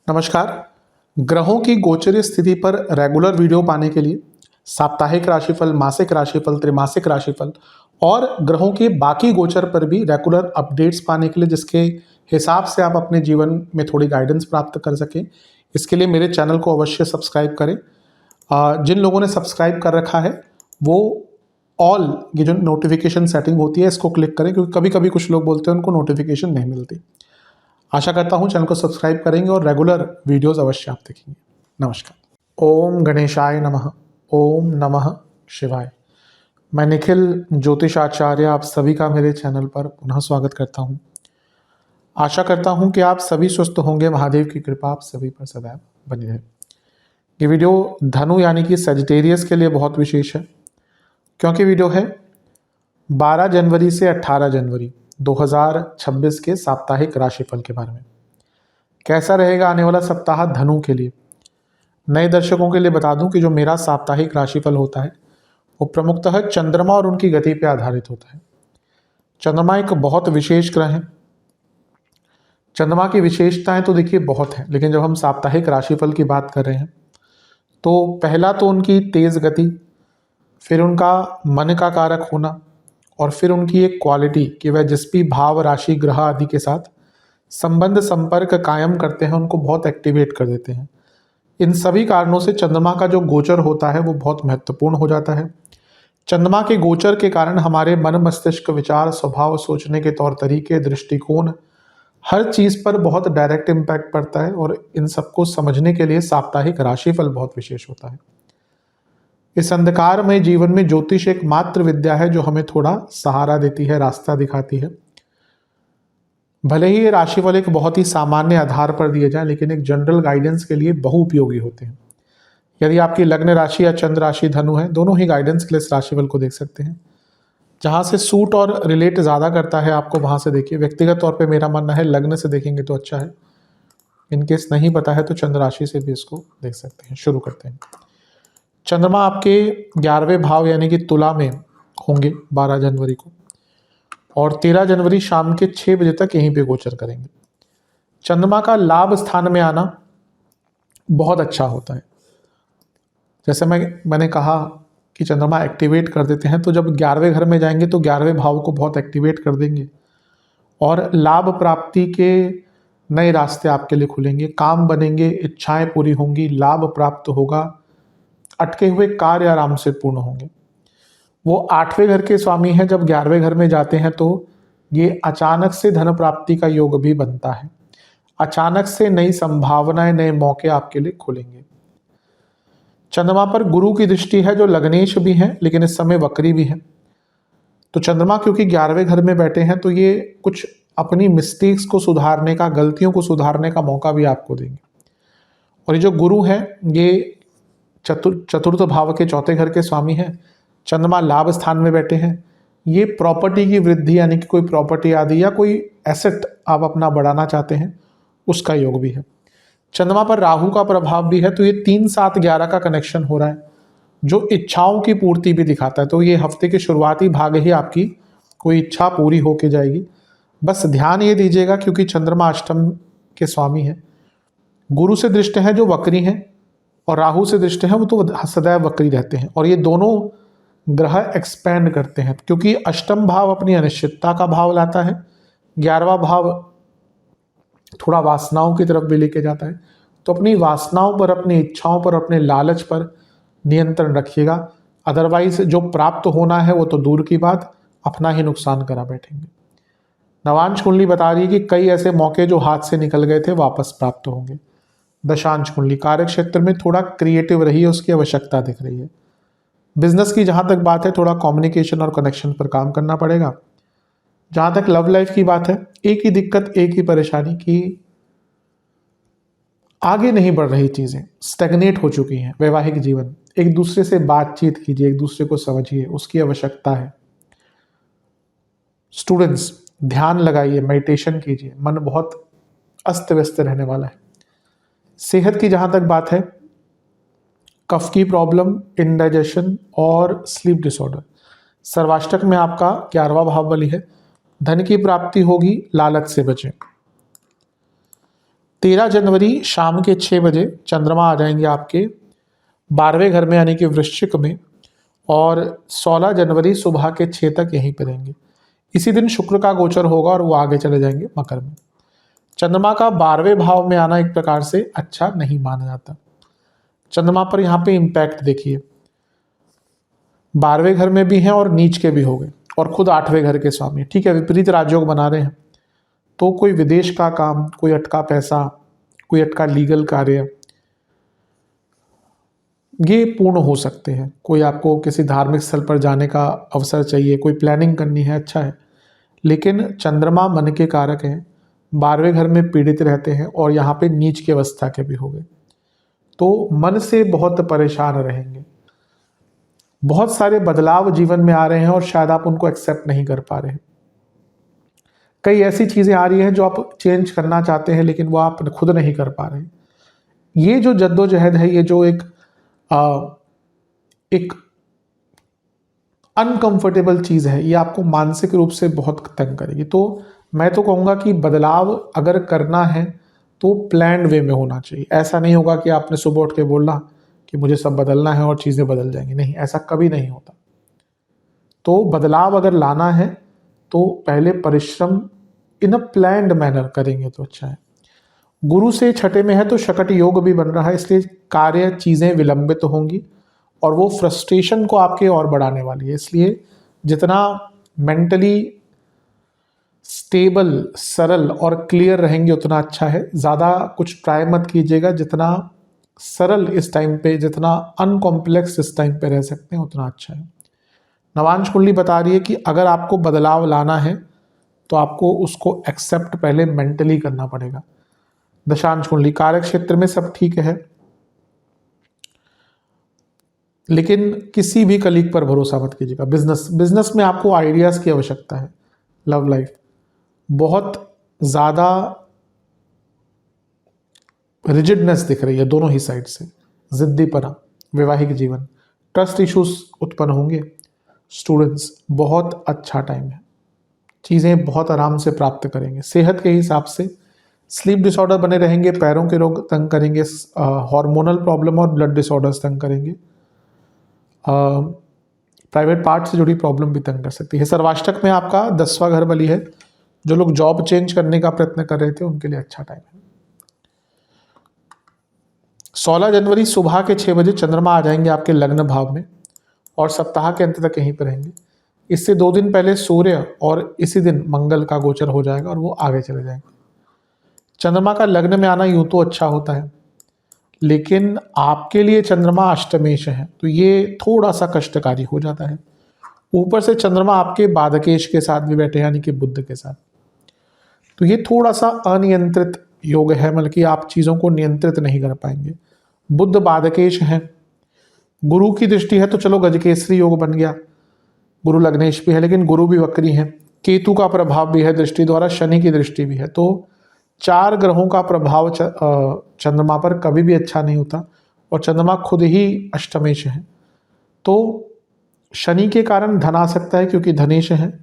नमस्कार। ग्रहों की गोचरीय स्थिति पर रेगुलर वीडियो पाने के लिए साप्ताहिक राशिफल, मासिक राशिफल, त्रैमासिक राशिफल और ग्रहों के बाकी गोचर पर भी रेगुलर अपडेट्स पाने के लिए, जिसके हिसाब से आप अपने जीवन में थोड़ी गाइडेंस प्राप्त कर सकें, इसके लिए मेरे चैनल को अवश्य सब्सक्राइब करें। जिन लोगों ने सब्सक्राइब कर रखा है वो ऑल ये जो नोटिफिकेशन सेटिंग होती है इसको क्लिक करें, क्योंकि कभी कभी कुछ लोग बोलते हैं उनको नोटिफिकेशन नहीं मिलती। आशा करता हूँ चैनल को सब्सक्राइब करेंगे और रेगुलर वीडियोस अवश्य आप देखेंगे। नमस्कार। ओम गणेशाय नमः। ओम नमः शिवाय। मैं निखिल ज्योतिषाचार्य आप सभी का मेरे चैनल पर पुनः स्वागत करता हूँ। आशा करता हूँ कि आप सभी स्वस्थ होंगे। महादेव की कृपा आप सभी पर सदैव बनी रहे। ये वीडियो धनु यानी कि सजिटेरियस के लिए बहुत विशेष है, क्योंकि वीडियो है 12 जनवरी से 18 जनवरी 2026 के साप्ताहिक राशिफल के बारे में। कैसा रहेगा आने वाला सप्ताह धनु के लिए। नए दर्शकों के लिए बता दूं कि जो मेरा साप्ताहिक राशिफल होता है वो प्रमुखतः चंद्रमा और उनकी गति पर आधारित होता है। चंद्रमा एक बहुत विशेष ग्रह है। चंद्रमा की विशेषताएं तो देखिए बहुत हैं, लेकिन जब हम साप्ताहिक राशिफल की बात कर रहे हैं तो पहला तो उनकी तेज गति, फिर उनका मन का कारक होना, और फिर उनकी एक क्वालिटी कि वह जिस भी भाव, राशि, ग्रह आदि के साथ संबंध, संपर्क कायम करते हैं उनको बहुत एक्टिवेट कर देते हैं। इन सभी कारणों से चंद्रमा का जो गोचर होता है वो बहुत महत्वपूर्ण हो जाता है। चंद्रमा के गोचर के कारण हमारे मन, मस्तिष्क, विचार, स्वभाव, सोचने के तौर तरीके, दृष्टिकोण, हर चीज पर बहुत डायरेक्ट इम्पैक्ट पड़ता है, और इन सबको समझने के लिए साप्ताहिक राशिफल बहुत विशेष होता है। इस अंधकारमय जीवन में ज्योतिष एक मात्र विद्या है जो हमें थोड़ा सहारा देती है, रास्ता दिखाती है। भले ही ये राशिफल एक बहुत ही सामान्य आधार पर दिए जाए, लेकिन एक जनरल गाइडेंस के लिए बहुउपयोगी होते हैं। यदि आपकी लग्न राशि या चंद्र राशि धनु है, दोनों ही गाइडेंस के लिए इस राशिफल को देख सकते हैं। जहां से सूट और रिलेट ज़्यादा करता है आपको वहां से देखिए। व्यक्तिगत तौर पर मेरा मानना है लग्न से देखेंगे तो अच्छा है। इनकेस नहीं पता है तो चंद्र राशि से भी इसको देख सकते हैं। शुरू करते हैं। चंद्रमा आपके 11वें भाव यानी कि तुला में होंगे 12 जनवरी को, और 13 जनवरी शाम के 6 बजे तक यहीं पे गोचर करेंगे। चंद्रमा का लाभ स्थान में आना बहुत अच्छा होता है। जैसे मैंने कहा कि चंद्रमा एक्टिवेट कर देते हैं, तो जब 11वें घर में जाएंगे तो 11वें भाव को बहुत एक्टिवेट कर देंगे और लाभ प्राप्ति के नए रास्ते आपके लिए खुलेंगे। काम बनेंगे, इच्छाएं पूरी होंगी, लाभ प्राप्त होगा, अटके हुए कार्य आराम से पूर्ण होंगे। वो 8वें घर के स्वामी हैं। जब 11वें घर में जाते हैं तो ये अचानक से धन प्राप्ति का योग भी बनता है। अचानक से नई संभावनाएं, नए मौके आपके लिए खुलेंगे। चंद्रमा पर गुरु की दृष्टि है जो लग्नेश भी है, लेकिन इस समय वक्री भी है। तो चंद्रमा क्योंकि 11वें घर में बैठे हैं तो ये कुछ अपनी मिस्टेक्स को सुधारने का, गलतियों को सुधारने का मौका भी आपको देंगे। और ये जो गुरु है ये चतुर्थ भाव के 4थे घर के स्वामी हैं। चंद्रमा लाभ स्थान में बैठे हैं। ये प्रॉपर्टी की वृद्धि यानी कि कोई प्रॉपर्टी आदि या कोई एसेट आप अपना बढ़ाना चाहते हैं उसका योग भी है। चंद्रमा पर राहु का प्रभाव भी है, तो ये 3, 7, 11 का कनेक्शन हो रहा है जो इच्छाओं की पूर्ति भी दिखाता है। तो ये हफ्ते के शुरुआती भाग ही आपकी कोई इच्छा पूरी होके जाएगी। बस ध्यान ये दीजिएगा क्योंकि चंद्रमा अष्टम के स्वामी है, गुरु से दृष्ट है जो वक्री है, और राहु से दृष्टि है वो तो सदैव वक्री रहते हैं। और ये दोनों ग्रह एक्सपैंड करते हैं क्योंकि अष्टम भाव अपनी अनिश्चितता का भाव लाता है, 11वां भाव थोड़ा वासनाओं की तरफ भी लेके जाता है। तो अपनी वासनाओं पर, अपनी इच्छाओं पर, अपने लालच पर नियंत्रण रखिएगा। अदरवाइज जो प्राप्त होना है वो तो दूर की बात, अपना ही नुकसान करा बैठेंगे। नवांश कुंडली बता रही है कि कई ऐसे मौके जो हाथ से निकल गए थे वापस प्राप्त होंगे। दशांश कुंडली कार्य क्षेत्र में थोड़ा क्रिएटिव रही है, उसकी आवश्यकता दिख रही है। बिजनेस की जहां तक बात है थोड़ा कम्युनिकेशन और कनेक्शन पर काम करना पड़ेगा। जहां तक लव लाइफ की बात है, एक ही दिक्कत, एक ही परेशानी कि आगे नहीं बढ़ रही, चीजें स्टैग्नेट हो चुकी हैं। वैवाहिक जीवन, एक दूसरे से बातचीत कीजिए, एक दूसरे को समझिए, उसकी आवश्यकता है। स्टूडेंट्स ध्यान लगाइए, मेडिटेशन कीजिए, मन बहुत अस्त व्यस्त रहने वाला है। सेहत की जहां तक बात है, कफ की प्रॉब्लम, इंडाइजेशन और स्लीप डिसऑर्डर। सर्वाष्टक में आपका 11वां भाव बली है। धन की प्राप्ति होगी, लालच से बचें। 13 जनवरी शाम के 6 बजे चंद्रमा आ जाएंगे आपके 12वें घर में यानी कि वृश्चिक में, और 16 जनवरी सुबह के 6 तक यहीं पर रहेंगे। इसी दिन शुक्र का गोचर होगा और वो आगे चले जाएंगे मकर में। चंद्रमा का 12वें भाव में आना एक प्रकार से अच्छा नहीं माना जाता। चंद्रमा पर यहाँ पे इम्पैक्ट देखिए, 12वें घर में भी हैं और नीच के भी हो गए, और खुद 8वें घर के स्वामी। ठीक है, विपरीत राजयोग बना रहे हैं, तो कोई विदेश का काम, कोई अटका पैसा, कोई अटका लीगल कार्य, ये पूर्ण हो सकते हैं। कोई आपको किसी धार्मिक स्थल पर जाने का अवसर चाहिए, कोई प्लानिंग करनी है, अच्छा है। लेकिन चंद्रमा मन के कारक हैं, 12वें घर में पीड़ित रहते हैं और यहाँ पे नीच की अवस्था के भी हो गए, तो मन से बहुत परेशान रहेंगे। बहुत सारे बदलाव जीवन में आ रहे हैं और शायद आप उनको एक्सेप्ट नहीं कर पा रहे हैं। कई ऐसी चीज़ें आ रही हैं जो आप चेंज करना चाहते हैं लेकिन वो आप खुद नहीं कर पा रहे हैं। ये जो जद्दोजहद है, ये जो एक अनकंफर्टेबल चीज़ है, ये आपको मानसिक रूप से बहुत तंग करेगी। तो मैं तो कहूँगा कि बदलाव अगर करना है तो प्लान्ड वे में होना चाहिए। ऐसा नहीं होगा कि आपने सुबह उठ के बोला कि मुझे सब बदलना है और चीज़ें बदल जाएंगी, नहीं, ऐसा कभी नहीं होता। तो बदलाव अगर लाना है तो पहले परिश्रम इन अ प्लान्ड मैनर करेंगे तो अच्छा है। गुरु से 6 में है तो शकट योग भी बन रहा है, इसलिए कार्य चीज़ें विलंबित होंगी और वो फ्रस्ट्रेशन को आपके और बढ़ाने वाली है। इसलिए जितना मेंटली स्टेबल, सरल और क्लियर रहेंगे उतना अच्छा है। ज़्यादा कुछ ट्राई मत कीजिएगा, जितना सरल इस टाइम पे, जितना अनकॉम्प्लेक्स इस टाइम पे रह सकते हैं उतना अच्छा है। नवांश कुंडली बता रही है कि अगर आपको बदलाव लाना है तो आपको उसको एक्सेप्ट पहले मेंटली करना पड़ेगा। दशांश कुंडली कार्य क्षेत्र में सब ठीक है, लेकिन किसी भी कलीग पर भरोसा मत कीजिएगा। बिजनेस में आपको आइडियाज की आवश्यकता है। लव लाइफ बहुत ज़्यादा रिजिडनेस दिख रही है दोनों ही साइड से, जिद्दीपना। वैवाहिक जीवन ट्रस्ट इश्यूज उत्पन्न होंगे। स्टूडेंट्स बहुत अच्छा टाइम है, चीज़ें बहुत आराम से प्राप्त करेंगे। सेहत के हिसाब से स्लीप डिसऑर्डर बने रहेंगे, पैरों के रोग तंग करेंगे, हार्मोनल प्रॉब्लम और ब्लड डिसऑर्डर्स तंग करेंगे, प्राइवेट पार्ट से जुड़ी प्रॉब्लम भी तंग कर सकती है। सर्वाष्टक में आपका 10वां घर बली है, जो लोग जॉब चेंज करने का प्रयत्न कर रहे थे उनके लिए अच्छा टाइम है। 16 जनवरी सुबह के 6 बजे चंद्रमा आ जाएंगे आपके लग्न भाव में और सप्ताह के अंत तक यहीं पर रहेंगे। इससे 2 दिन पहले सूर्य और इसी दिन मंगल का गोचर हो जाएगा और वो आगे चले जाएंगे। चंद्रमा का लग्न में आना यूं तो अच्छा होता है, लेकिन आपके लिए चंद्रमा अष्टमेश है तो ये थोड़ा सा कष्टकारी हो जाता है। ऊपर से चंद्रमा आपके बाधकेश के साथ भी बैठे यानी कि बुध के साथ, तो ये थोड़ा सा अनियंत्रित योग है, मतलब कि आप चीज़ों को नियंत्रित नहीं कर पाएंगे। बुध बाधकेश है, गुरु की दृष्टि है तो चलो गजकेसरी योग बन गया, गुरु लग्नेश भी है लेकिन गुरु भी वक्री है, केतु का प्रभाव भी है दृष्टि द्वारा, शनि की दृष्टि भी है। तो 4 ग्रहों का प्रभाव चंद्रमा पर कभी भी अच्छा नहीं होता और चंद्रमा खुद ही अष्टमेश है। तो शनि के कारण धन आ सकता है क्योंकि धनेश है,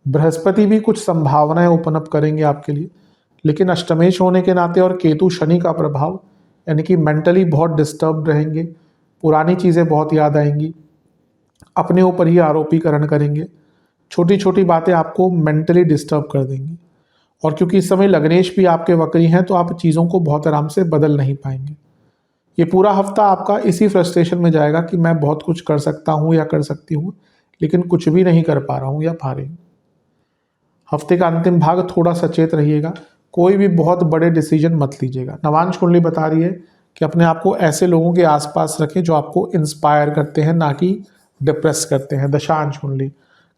बृहस्पति भी कुछ संभावनाएं ओपन अप करेंगे आपके लिए, लेकिन अष्टमेश होने के नाते और केतु शनि का प्रभाव, यानी कि मेंटली बहुत डिस्टर्ब रहेंगे, पुरानी चीज़ें बहुत याद आएंगी, अपने ऊपर ही आरोपीकरण करेंगे, छोटी छोटी बातें आपको मेंटली डिस्टर्ब कर देंगी। और क्योंकि इस समय लग्नेश भी आपके वक्री हैं तो आप चीज़ों को बहुत आराम से बदल नहीं पाएंगे। ये पूरा हफ्ता आपका इसी फ्रस्ट्रेशन में जाएगा कि मैं बहुत कुछ कर सकता हूँ या कर सकती हूँ लेकिन कुछ भी नहीं कर पा रहा हूँ या पा रही हूँ। हफ्ते का अंतिम भाग थोड़ा सचेत रहिएगा, कोई भी बहुत बड़े डिसीजन मत लीजिएगा। नवांश कुंडली बता रही है कि अपने आप को ऐसे लोगों के आसपास रखें जो आपको इंस्पायर करते हैं, ना कि डिप्रेस करते हैं। दशांश कुंडली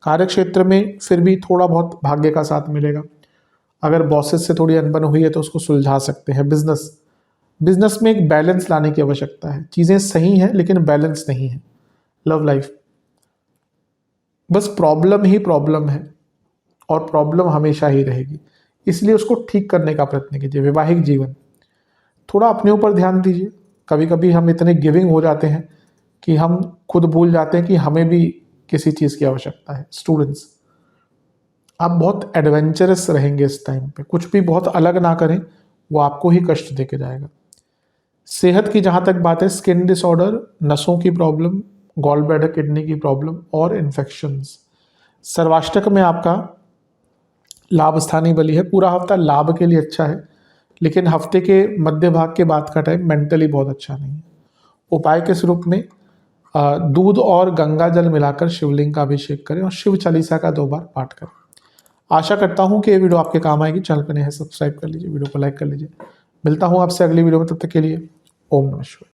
कार्य क्षेत्र में फिर भी थोड़ा बहुत भाग्य का साथ मिलेगा। अगर बॉसेस से थोड़ी अनबन हुई है तो उसको सुलझा सकते हैं। बिजनेस में एक बैलेंस लाने की आवश्यकता है, चीज़ें सही हैं लेकिन बैलेंस नहीं है। लव लाइफ बस प्रॉब्लम ही प्रॉब्लम है और प्रॉब्लम हमेशा ही रहेगी, इसलिए उसको ठीक करने का प्रयत्न कीजिए। वैवाहिक जीवन थोड़ा अपने ऊपर ध्यान दीजिए। कभी कभी हम इतने गिविंग हो जाते हैं कि हम खुद भूल जाते हैं कि हमें भी किसी चीज़ की आवश्यकता है। स्टूडेंट्स आप बहुत एडवेंचरस रहेंगे इस टाइम पे, कुछ भी बहुत अलग ना करें, वो आपको ही कष्ट दे के जाएगा। सेहत की जहाँ तक बात है, स्किन डिसऑर्डर, नसों की प्रॉब्लम, गॉल ब्लैडर किडनी की प्रॉब्लम और इन्फेक्शंस। सर्वाष्टक में आपका लाभ स्थानीय बली है। पूरा हफ्ता लाभ के लिए अच्छा है, लेकिन हफ्ते के मध्य भाग के बाद का टाइम मेंटली बहुत अच्छा नहीं है। उपाय के स्वरूप में दूध और गंगा जल मिलाकर शिवलिंग का अभिषेक करें और शिव चालीसा का 2 बार पाठ करें। आशा करता हूँ कि ये वीडियो आपके काम आएगी। चैनल पर नए हैं सब्सक्राइब कर लीजिए, वीडियो को लाइक कर लीजिए। मिलता हूँ आपसे अगली वीडियो में, तब तक के लिए ओम नमः शिवाय।